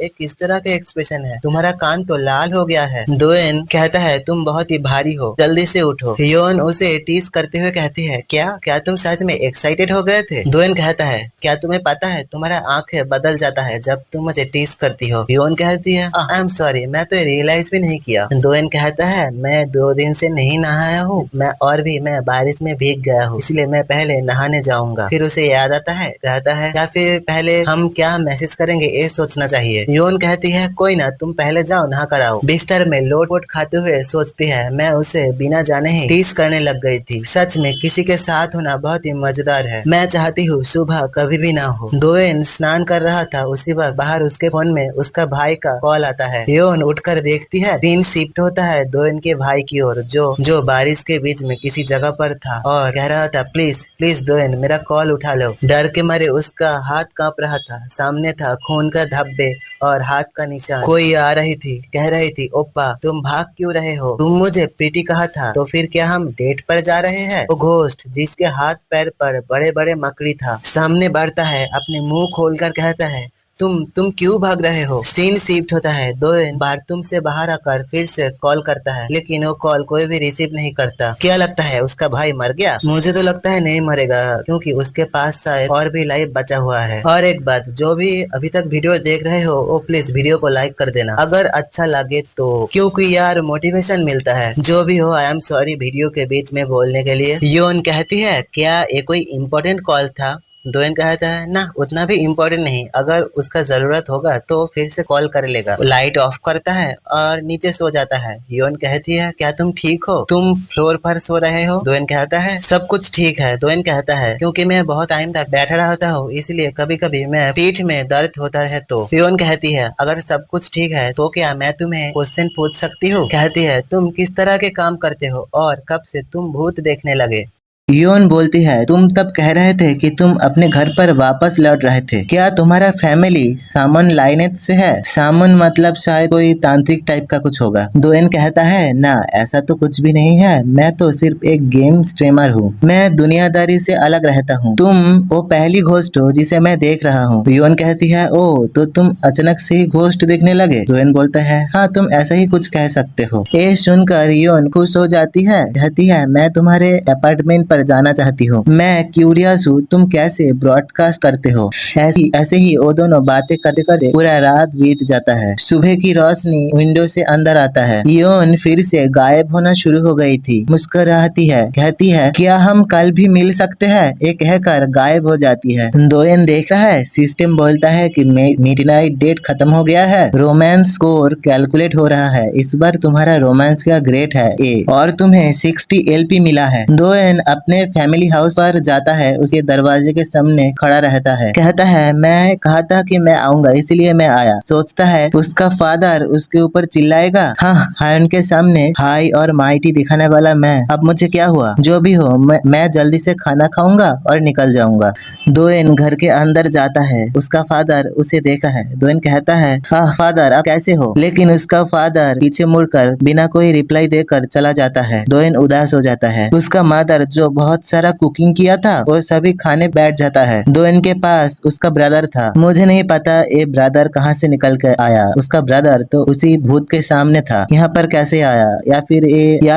एक किस तरह का एक्सप्रेशन है, तुम्हारा कान तो लाल हो गया है। दोयन कहता है तुम बहुत ही भारी हो, जल्दी से उठो। योन उसे टीज करते हुए कहती है क्या तुम सच में एक्साइटेड हो गए थे? दोयन कहता है क्या तुम्हें पता है तुम्हारा आंखें बदल जाता है जब तुम मुझे टीज करती हो। योन कहती है आई एम सॉरी, मैं तो रियलाइज भी नहीं किया। दोयन कहता है मैं 2 दिन से नहीं नहाया हूँ, मैं बारिश में भीग गया हूँ, इसलिए मैं पहले नहाने जाऊंगा। फिर उसे याद आता है, कहता है या फिर पहले हम क्या मैसेज करेंगे ये सोचना चाहिए। योन कहती है कोई ना, तुम पहले जाओ नहा कर आओ। बिस्तर में लोट पोट खाते हुए सोचती है मैं उसे बिना जाने ही टीज करने लग गई थी। सच में किसी के साथ होना बहुत ही मजेदार है। मैं चाहती हूँ सुबह कभी भी ना हो। दोयन स्नान कर रहा था, उसी वक्त बाहर उसके फोन में उसका भाई का कॉल आता है। योन उठकर देखती है, दिन शिफ्ट होता है दोयन के भाई की ओर जो बारिश के बीच में किसी जगह पर था और कह रहा था प्लीज दोयन मेरा कॉल उठा लो। डर के मारे उसका हाथ कांप रहा था, सामने था खून का धब्बे और हाथ का निशान। कोई आ रही थी, कह रही थी ओप्पा तुम भाग क्यों रहे हो, तुम मुझे प्रीति कहा था, तो फिर क्या हम डेट पर जा रहे हैं? वो घोस्ट जिसके हाथ पैर पर बड़े बड़े मकड़ी था सामने बढ़ता है, अपने मुंह खोलकर कहता है तुम क्यों भाग रहे हो? सीन शिफ्ट होता है, दोयन बाथरूम से बाहर आकर फिर से कॉल करता है, लेकिन वो कॉल कोई भी रिसीव नहीं करता। क्या लगता है उसका भाई मर गया? मुझे तो लगता है नहीं मरेगा, क्योंकि उसके पास शायद और भी लाइफ बचा हुआ है। और एक बात, जो भी अभी तक वीडियो देख रहे हो वो प्लीज वीडियो को लाइक कर देना अगर अच्छा लगे तो, क्योंकि यार मोटिवेशन मिलता है। जो भी हो आई एम सॉरी वीडियो के बीच में बोलने के लिए। योन कहती है क्या ये कोई इम्पोर्टेंट कॉल था? दोयन कहता है ना उतना भी इम्पोर्टेंट नहीं, अगर उसका जरूरत होगा तो फिर से कॉल कर लेगा। लाइट ऑफ करता है और नीचे सो जाता है। योन कहती है क्या तुम ठीक हो, तुम फ्लोर पर सो रहे हो? दोयन कहता है सब कुछ ठीक है। दोयन कहता है क्योंकि मैं बहुत टाइम तक बैठा रहता हूँ इसलिए कभी कभी मैं पीठ में दर्द होता है। तो योन कहती है अगर सब कुछ ठीक है तो क्या मैं तुम्हें क्वेश्चन पूछ सकती हूँ? कहती है तुम किस तरह के काम करते हो और कब से तुम भूत देखने लगे? योन बोलती है तुम तब कह रहे थे कि तुम अपने घर पर वापस लौट रहे थे, क्या तुम्हारा फैमिली सामन लाइनेज से है? सामन मतलब शायद कोई तांत्रिक टाइप का कुछ होगा। दोयन कहता है ना ऐसा तो कुछ भी नहीं है, मैं तो सिर्फ एक गेम स्ट्रीमर हूँ, मैं दुनियादारी से अलग रहता हूँ। तुम वो पहली घोस्ट हो जिसे मैं देख रहा हूँ। योन कहती है ओ तो तुम अचानक से ही घोस्ट देखने लगे? दोयन बोलता है हाँ तुम ऐसा ही कुछ कह सकते हो। ये सुनकर योन खुश हो जाती है, कहती है मैं तुम्हारे अपार्टमेंट पर जाना चाहती हूँ, मैं क्यूरियस हूँ तुम कैसे ब्रॉडकास्ट करते हो। ऐसे ही वो दोनों बातें करते करते पूरा रात बीत जाता है। सुबह की रोशनी विंडो से अंदर आता है। योन फिर से गायब होना शुरू हो गई थी, मुस्कुराती है, कहती है क्या हम कल भी मिल सकते हैं? ये कहकर गायब हो जाती है। दोयन देखता है सिस्टम बोलता है कि मिडनाइट डेट खत्म हो गया है, रोमांस स्कोर कैलकुलेट हो रहा है, इस बार तुम्हारा रोमांस का ग्रेड है ए और तुम्हें 60 LP मिला है। दोयन अपने फैमिली हाउस पर जाता है, उसके दरवाजे के सामने खड़ा रहता है, कहता है मैं कहा था कि मैं आऊंगा इसलिए मैं आया। सोचता है उसका फादर उसके ऊपर चिल्लाएगा, हाँ उनके सामने हाई और माइटी दिखाने वाला मैं, अब मुझे क्या हुआ? जो भी हो मैं जल्दी से खाना खाऊंगा और निकल जाऊंगा। दोयन घर के अंदर जाता है, उसका फादर उसे देखा है। दोयन कहता है हाँ फादर आप कैसे हो? लेकिन उसका फादर पीछे मुड़कर बिना कोई रिप्लाई देकर चला जाता है। दोयन उदास हो जाता है। उसका मदर जो बहुत सारा कुकिंग किया था वो सभी खाने बैठ जाता है। दोएन के पास उसका ब्रदर था। मुझे नहीं पता ये ब्रदर कहाँ से निकल कर आया। उसका ब्रदर तो उसी भूत के सामने था, यहाँ पर कैसे आया? या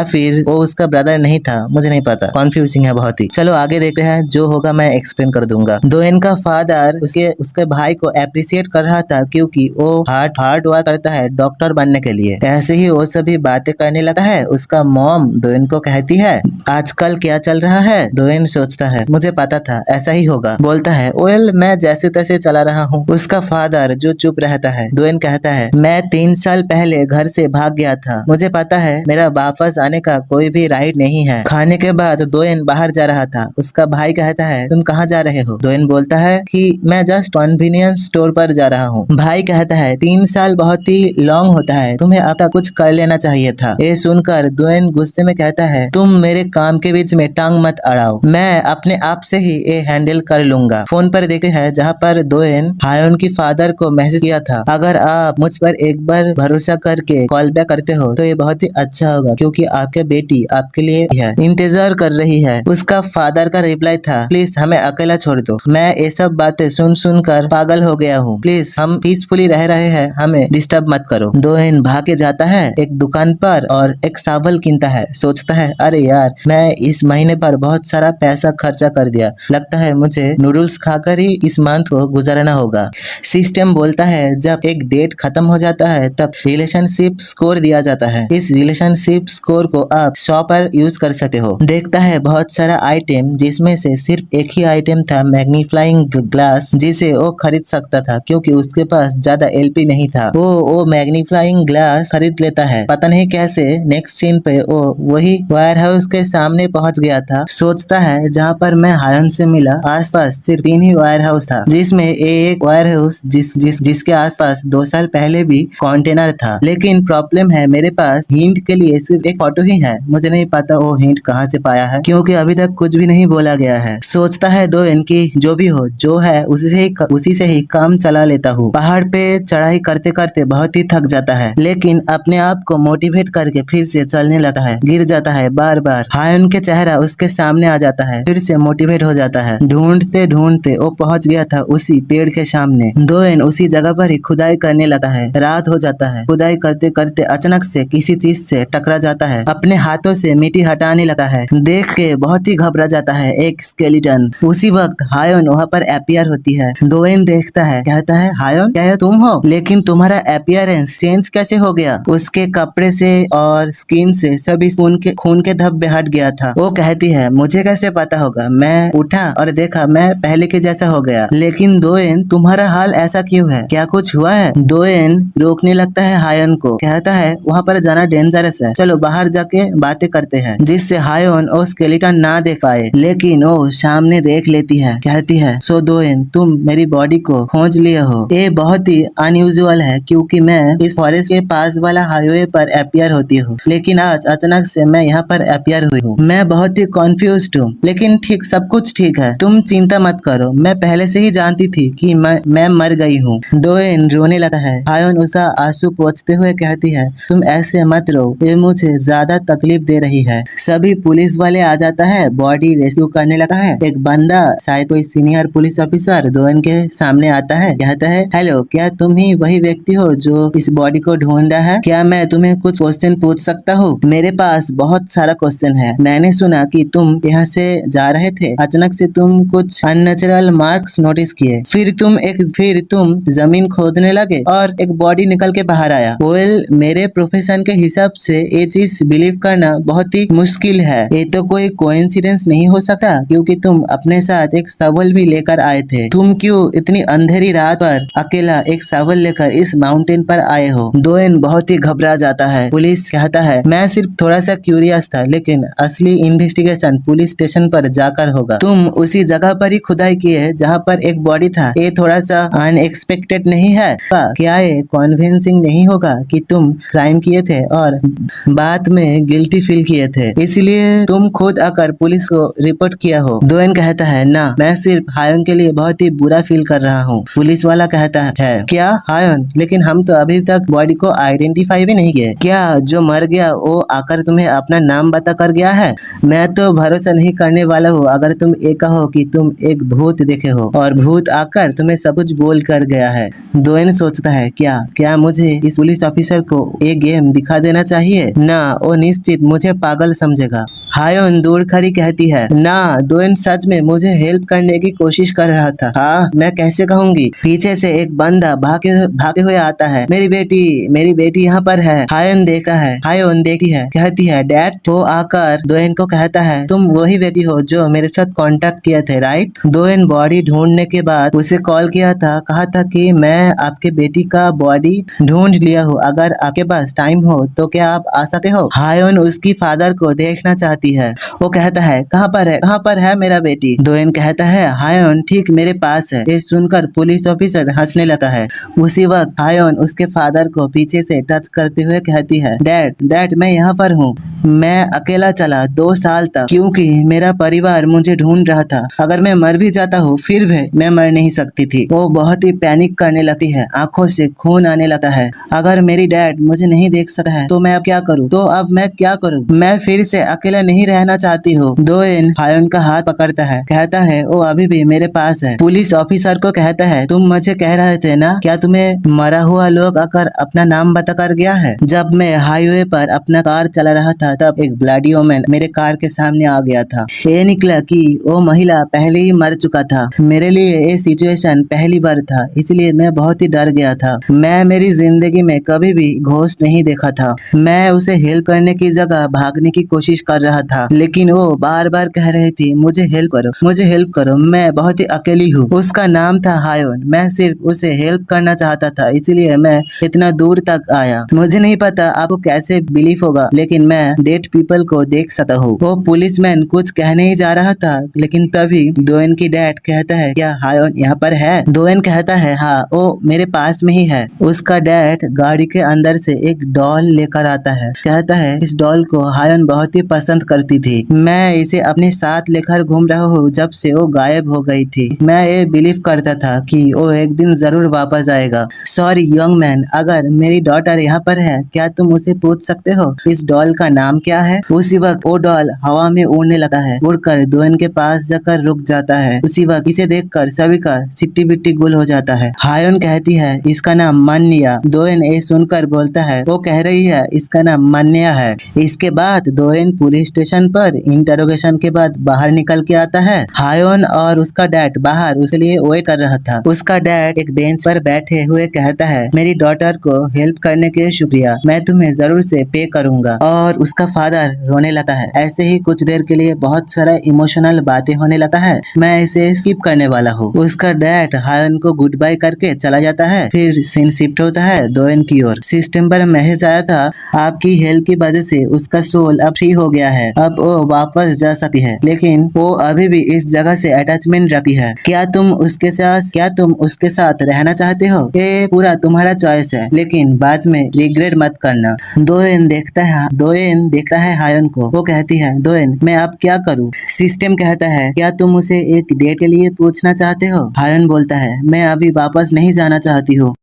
फिर वो उसका ब्रदर नहीं था, मुझे नहीं पता। कॉन्फ्यूजिंग है बहुत ही। चलो आगे देखते हैं, जो होगा मैं एक्सप्लेन कर दूंगा। दोएन का फादर उसके भाई को अप्रिशिएट कर रहा था क्योंकि वो हार्ड वर्क करता है डॉक्टर बनने के लिए। ऐसे ही वो सभी बातें करने लगा है। उसका मॉम दोएन को कहती है आजकल क्या चल रहा है? दोएन सोचता है मुझे पता था ऐसा ही होगा। बोलता है वेल मैं जैसे तैसे चला रहा हूँ। उसका फादर जो चुप रहता है। दोएन कहता है मैं 3 साल पहले घर से भाग गया था। मुझे पता है मेरा वापस आने का कोई भी राइट नहीं है। खाने के बाद दोएन बाहर जा रहा था। उसका भाई कहता है तुम कहाँ जा रहे हो? दोएन बोलता है कि मैं जस्ट कन्वीनियंस स्टोर पर जा रहा हूँ। भाई कहता है 3 साल बहुत ही लॉन्ग होता है, तुम्हें अब तक कुछ कर लेना चाहिए था। ये सुनकर दोएन गुस्से में कहता है तुम मेरे काम के बीच में टांग मत अड़ाओ, मैं अपने आप से ही ये हैंडल कर लूंगा। फोन पर देखते हैं जहाँ पर दोएन हायोन की फादर को मैसेज किया था अगर आप मुझ पर एक बार भरोसा करके कॉल बैक करते हो तो ये बहुत ही अच्छा होगा क्योंकि आपके बेटी आपके लिए है, इंतजार कर रही है। उसका फादर का रिप्लाई था प्लीज हमें अकेला छोड़ दो, मैं ये सब बातें सुन कर पागल हो गया हूँ, प्लीज हम पीसफुली रह रहे हैं, हमें डिस्टर्ब मत करो। दोएन भागे जाता है एक दुकान पर और एक सावल कीनता है। सोचता है अरे यार मैं इस महीने पर बहुत सारा पैसा खर्चा कर दिया, लगता है मुझे नूडल्स खाकर ही इस मंथ को गुजारना होगा। सिस्टम बोलता है जब एक डेट खत्म हो जाता है तब रिलेशनशिप स्कोर दिया जाता है। इस रिलेशनशिप स्कोर को आप शॉप पर यूज कर सकते हो। देखता है बहुत सारा आइटम जिसमें से सिर्फ एक ही आइटम था मैग्नीफाइंग ग्लास जिसे वो खरीद सकता था क्योंकि उसके पास ज्यादा एलपी नहीं था। वो मैग्नीफाइंग ग्लास खरीद लेता है। पता नहीं कैसे नेक्स्ट सीन पे वो वही वायर हाउस के सामने पहुंच गया था। सोचता है जहाँ पर मैं हायोन से मिला आसपास सिर्फ 3 ही वायर हाउस था, जिसमें एक वायर हाउस जिसके आसपास 2 साल पहले भी कंटेनर था। लेकिन प्रॉब्लम है मेरे पास हिंट के लिए सिर्फ एक फोटो ही है। मुझे नहीं पता वो हिंट कहाँ से पाया है क्योंकि अभी तक कुछ भी नहीं बोला गया है। सोचता है दोएन की जो भी हो जो है उसी से ही काम चला लेता हूँ। पहाड़ पे चढ़ाई करते करते बहुत ही थक जाता है लेकिन अपने आप को मोटिवेट करके फिर से चलने लगता है। गिर जाता है बार बार। हायोन के चेहरा उसके सामने आ जाता है, फिर से मोटिवेट हो जाता है। ढूंढते ढूंढते वो पहुंच गया था उसी पेड़ के सामने। दोएन उसी जगह पर ही खुदाई करने लगा है। रात हो जाता है। खुदाई करते करते अचानक से किसी चीज से टकरा जाता है। अपने हाथों से मिट्टी हटाने लगा है। देख के बहुत ही घबरा जाता है एक स्केलेटन। उसी वक्त हायोन वहाँ पर अपीयर होती है। दोएन देखता है, कहता है हायोन क्या ये तुम हो? लेकिन तुम्हारा अपीयरेंस चेंज कैसे हो गया? उसके कपड़े से और स्किन से सभी खून के धब्बे हट गया था। वो कहती है मुझे कैसे पता होगा? मैं उठा और देखा मैं पहले के जैसा हो गया। लेकिन दोएन तुम्हारा हाल ऐसा क्यों है? क्या कुछ हुआ है? दोएन रोकने लगता है हायोन को, कहता है वहाँ पर जाना डेंजरस है, चलो बाहर जाके बातें करते हैं, जिससे हायोन वो स्केलेटन ना देख पाए। लेकिन वो सामने देख लेती है। कहती है सो दोएन तुम मेरी बॉडी को खोज लिए हो। ये बहुत ही अनयूजुअल है क्योंकि मैं इस फॉरेस्ट के पास वाला हाईवे पर अपीयर होती हूँ, लेकिन आज अचानक से मैं यहाँ पर अपीयर हुई हूँ। मैं बहुत ही कॉन्फ्यूज्ड हूँ, लेकिन ठीक सब कुछ ठीक है, तुम चिंता मत करो, मैं पहले से ही जानती थी कि मैं मर गई हूँ। दोएन रोने लगा है। हायोन उसका आंसू पोंछते हुए कहती है तुम ऐसे मत रो, ये मुझे ज्यादा तकलीफ दे रही है। सभी पुलिस वाले आ जाता है, बॉडी रेस्क्यू करने लगा है। एक बंदा शायद कोई सीनियर पुलिस ऑफिसर दोएन के सामने आता है, कहता है हेलो क्या तुम ही वही व्यक्ति हो जो इस बॉडी को ढूंढ रहा है? क्या मैं तुम्हें कुछ क्वेश्चन पूछ सकता हूँ? मेरे पास बहुत सारा क्वेश्चन है। मैंने सुना कि तुम यहाँ से जा रहे थे, अचानक से तुम कुछ अननेचुरल मार्क्स नोटिस किए, फिर तुम जमीन खोदने लगे और एक बॉडी निकल के बाहर आया। वेल मेरे प्रोफेशन के हिसाब से ये चीज बिलीव करना बहुत ही मुश्किल है। ये तो कोई कोइंसिडेंस नहीं हो सकता क्योंकि तुम अपने साथ एक शावल भी लेकर आए थे। तुम क्यों इतनी अंधेरी रात पर अकेला एक शावल लेकर इस माउंटेन पर आए हो? दोएन बहुत ही घबरा जाता है। पुलिस कहता है मैं सिर्फ थोड़ा सा क्यूरियस था, लेकिन असली इन्वेस्टिगेशन पुलिस स्टेशन पर जाकर होगा। तुम उसी जगह पर ही खुदाई की है जहाँ पर एक बॉडी था। ये थोड़ा सा अनएक्सपेक्टेड नहीं है? क्या ये कन्विंसिंग नहीं होगा कि तुम क्राइम किए थे और बाद में गिल्टी फील किए थे, इसलिए तुम खुद आकर पुलिस को रिपोर्ट किया हो? दोएन कहता है ना, मैं सिर्फ हायोन के लिए बहुत ही बुरा फील कर रहा हूँ। पुलिस वाला कहता है क्या हायोन? लेकिन हम तो अभी तक बॉडी को आइडेंटिफाई भी नहीं किए। क्या जो मर गया वो आकर तुम्हें अपना नाम बता कर गया है? मैं तो तो भरोसा नहीं करने वाला हूँ अगर तुम ये कहो कि तुम एक भूत देखे हो और भूत आकर तुम्हें सब कुछ बोल कर गया है। दोएन सोचता है क्या क्या मुझे इस पुलिस ऑफिसर को एक गेम दिखा देना चाहिए? ना, वो निश्चित मुझे पागल समझेगा। हायोन दूर खड़ी कहती है, ना, दोएन सच में मुझे हेल्प करने की कोशिश कर रहा था। हाँ, मैं कैसे कहूँगी? पीछे से एक बंदा भागते हुए आता है। मेरी बेटी यहाँ पर है। हायोन देखती है, कहती है डैड। वो आकर दोएन को कहता है, तुम वही व्यक्ति हो जो मेरे साथ कांटेक्ट किए थे, राइट? दोएन बॉडी ढूंढने के बाद उसे कॉल किया था, कहा था कि मैं आपके बेटी का बॉडी ढूंढ लिया हूँ, अगर आपके पास टाइम हो तो क्या आप आ सकते हो? हायोन उसकी फादर को देखना चाहती है। वो कहता है, कहाँ पर है मेरा बेटी? दोएन कहता है, हायोन ठीक मेरे पास है। ये सुनकर पुलिस ऑफिसर हंसने लगा है। उसी वक्त हायोन उसके फादर को पीछे से टच करते हुए कहती है, डैड मैं यहाँ पर हूँ। मैं अकेला चला 2 साल तक क्योंकि मेरा परिवार मुझे ढूंढ रहा था। अगर मैं मर भी जाता हूँ फिर भी मैं मर नहीं सकती थी। वो बहुत ही पैनिक करने लगती है, आंखों से खून आने लगा है। अगर मेरी डैड मुझे नहीं देख सकता है तो मैं अब क्या करूँ? मैं फिर से अकेला नहीं रहना चाहती हूँ। दोएन हायोन का हाथ पकड़ता है, कहता है वो अभी भी मेरे पास है। पुलिस ऑफिसर को कहता है, तुम मुझे कह रहे थे ना, क्या तुम्हें मरा हुआ लोग आकर अपना नाम बता कर गया है? जब मैं हाईवे पर अपना कार चला रहा था तब एक ब्लडी वुमन मेरे कार के सामने आ गया था। ये निकला कि वो महिला पहले ही मर चुका था। मेरे लिए ये सिचुएशन पहली बार था, इसलिए मैं बहुत ही डर गया था। मैं मेरी जिंदगी में कभी भी घोस्ट नहीं देखा था। मैं उसे हेल्प करने की जगह भागने की कोशिश कर रहा था, लेकिन वो बार बार कह रही थी, मुझे हेल्प करो, मैं बहुत ही अकेली हूँ। उसका नाम था हायोन। मैं सिर्फ उसे हेल्प करना चाहता था, इसलिए मैं इतना दूर तक आया। मुझे नहीं पता आपको कैसे बिलीव होगा, लेकिन मैं डेड पीपल को देख सकता हूँ। वो पुलिसमैन कुछ कहने ही जा रहा था, लेकिन तभी दोएन की डैड कहता है, क्या हायोन यहाँ पर है? दोएन कहता है, हाँ, वो मेरे पास में ही है। उसका डैड गाड़ी के अंदर से एक डॉल लेकर आता है, कहता है इस डॉल को हायोन बहुत ही पसंद करती थी। मैं इसे अपने साथ लेकर घूम रहा हूँ जब से वो गायब हो गई थी। मैं ये बिलीव करता था कि वो एक दिन जरूर वापस आएगा। सॉरी यंग मैन, अगर मेरी डॉटर यहाँ पर है, क्या तुम उसे पूछ सकते हो इस डॉल का नाम क्या है? उसी वक्त वो डॉल हवा में उड़ने लगा है, उड़कर दोएन के पास जाकर रुक जाता है। उसी वक्त इसे देखकर सभी का सिट्टी बिट्टी गुल हो जाता है। हायोन कहती है, इसका नाम मान्या। दोएन ये सुनकर बोलता है, वो कह रही है इसका नाम मान्या है। इसके बाद दोएन पुलिस स्टेशन पर इंटरोगेशन के बाद बाहर निकल के आता है। हायोन और उसका डैड बाहर उसके लिए वेट कर रहा था। उसका डैड एक बेंच पर बैठे हुए कहता है, मेरी डॉटर को हेल्प करने के लिए शुक्रिया, मैं तुम्हें जरूर से पे करूंगा। और उसका फादर रोने लगता है। ऐसे ही कुछ देर के लिए बहुत सारा इमोशनल बातें होने लगता है। मैं इसे स्किप करने वाला हूँ। उसका डैड हायोन को गुड बाय करके चला जाता है। फिर सीन शिफ्ट होता है दोएन की ओर। सिस्टम पर मैसेज आया था, आपकी हेल्प की वजह से उसका सोल अब फ्री हो गया है, अब वो वापस जा सकती है, लेकिन वो अभी भी इस जगह से अटैचमेंट रखती है। क्या तुम उसके साथ रहना चाहते हो? ये पूरा तुम्हारा चॉइस है, लेकिन बाद में रिग्रेट मत करना। दोएन देखता है हायोन को। वो कहती है, दोएन मैं अब क्या करूँ? सिस्टम कहता है, क्या तुम उसे एक डेट के लिए पूछना चाहते हो? हायोन बोलता है, मैं अभी वापस नहीं जाना चाहती हूँ।